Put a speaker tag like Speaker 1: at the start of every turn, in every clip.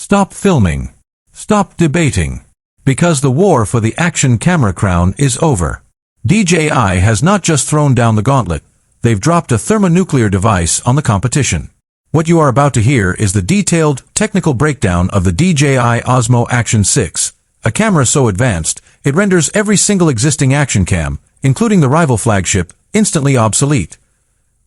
Speaker 1: Stop filming. Stop debating. Because the war for the action camera crown is over. DJI has not just thrown down the gauntlet, they've dropped a thermonuclear device on the competition. What you are about to hear is the detailed, technical breakdown of the DJI Osmo Action 6, a camera so advanced, it renders every single existing action cam, including the rival flagship, instantly obsolete.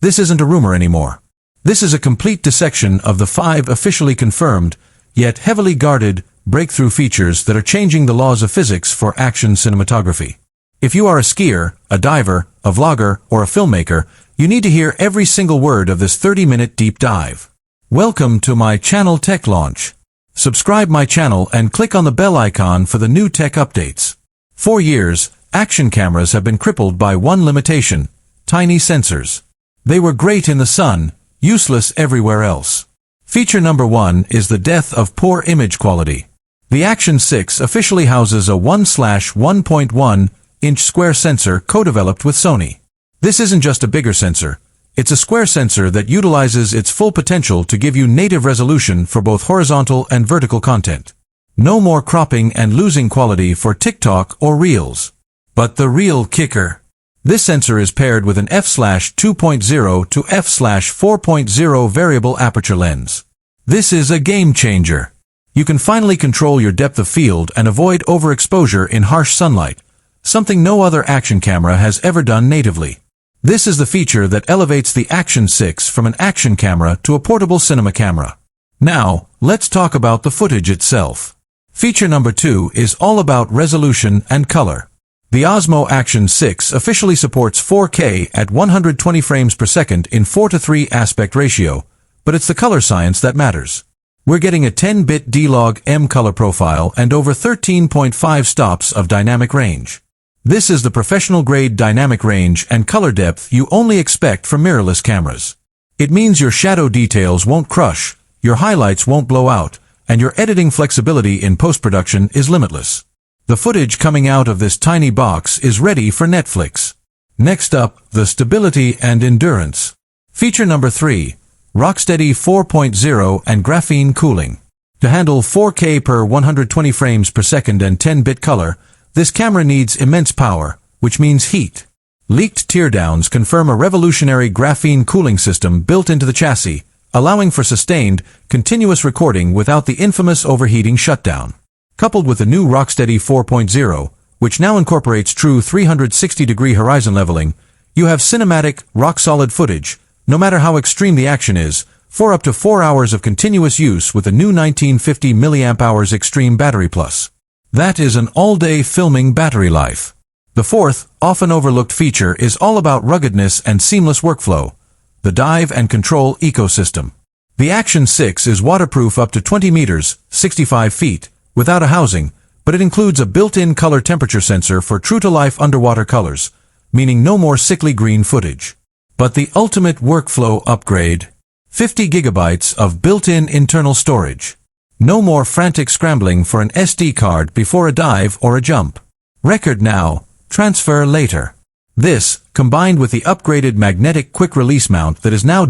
Speaker 1: This isn't a rumor anymore. This is a complete dissection of the 5 officially confirmed, yet heavily guarded, breakthrough features that are changing the laws of physics for action cinematography. If you are a skier, a diver, a vlogger, or a filmmaker, you need to hear every single word of this 30-minute deep dive. Welcome to my channel Tech Launch. Subscribe my channel and click on the bell icon for the new tech updates. For years, action cameras have been crippled by one limitation: tiny sensors. They were great in the sun, useless everywhere else. Feature number 1 is the death of poor image quality. The Action 6 officially houses a 1/1.1-inch square sensor co-developed with Sony. This isn't just a bigger sensor. It's a square sensor that utilizes its full potential to give you native resolution for both horizontal and vertical content. No more cropping and losing quality for TikTok or Reels. But the real kicker. This sensor is paired with an f/2.0 to f/4.0 variable aperture lens. This is a game changer. You can finally control your depth of field and avoid overexposure in harsh sunlight, something no other action camera has ever done natively. This is the feature that elevates the Action 6 from an action camera to a portable cinema camera. Now, let's talk about the footage itself. Feature number 2 is all about resolution and color. The Osmo Action 6 officially supports 4K at 120 frames per second in 4:3 aspect ratio, but it's the color science that matters. We're getting a 10-bit D-Log M color profile and over 13.5 stops of dynamic range. This is the professional-grade dynamic range and color depth you only expect from mirrorless cameras. It means your shadow details won't crush, your highlights won't blow out, and your editing flexibility in post-production is limitless. The footage coming out of this tiny box is ready for Netflix. Next up, the stability and endurance. Feature number 3, Rocksteady 4.0 and graphene cooling. To handle 4K per 120 frames per second and 10-bit color, this camera needs immense power, which means heat. Leaked teardowns confirm a revolutionary graphene cooling system built into the chassis, allowing for sustained, continuous recording without the infamous overheating shutdown. Coupled with the new Rocksteady 4.0, which now incorporates true 360-degree horizon leveling, you have cinematic, rock-solid footage, no matter how extreme the action is, for up to 4 hours of continuous use with a new 1950 mAh Extreme Battery Plus. That is an all-day filming battery life. The fourth, often overlooked feature is all about ruggedness and seamless workflow, the dive and control ecosystem. The Action 6 is waterproof up to 20 meters, 65 feet, without a housing, but it includes a built-in color temperature sensor for true-to-life underwater colors, meaning no more sickly green footage. But the ultimate workflow upgrade: 50 gigabytes of built-in internal storage. No more frantic scrambling for an SD card before a dive or a jump. Record now, transfer later. This, combined with the upgraded magnetic quick-release mount that is now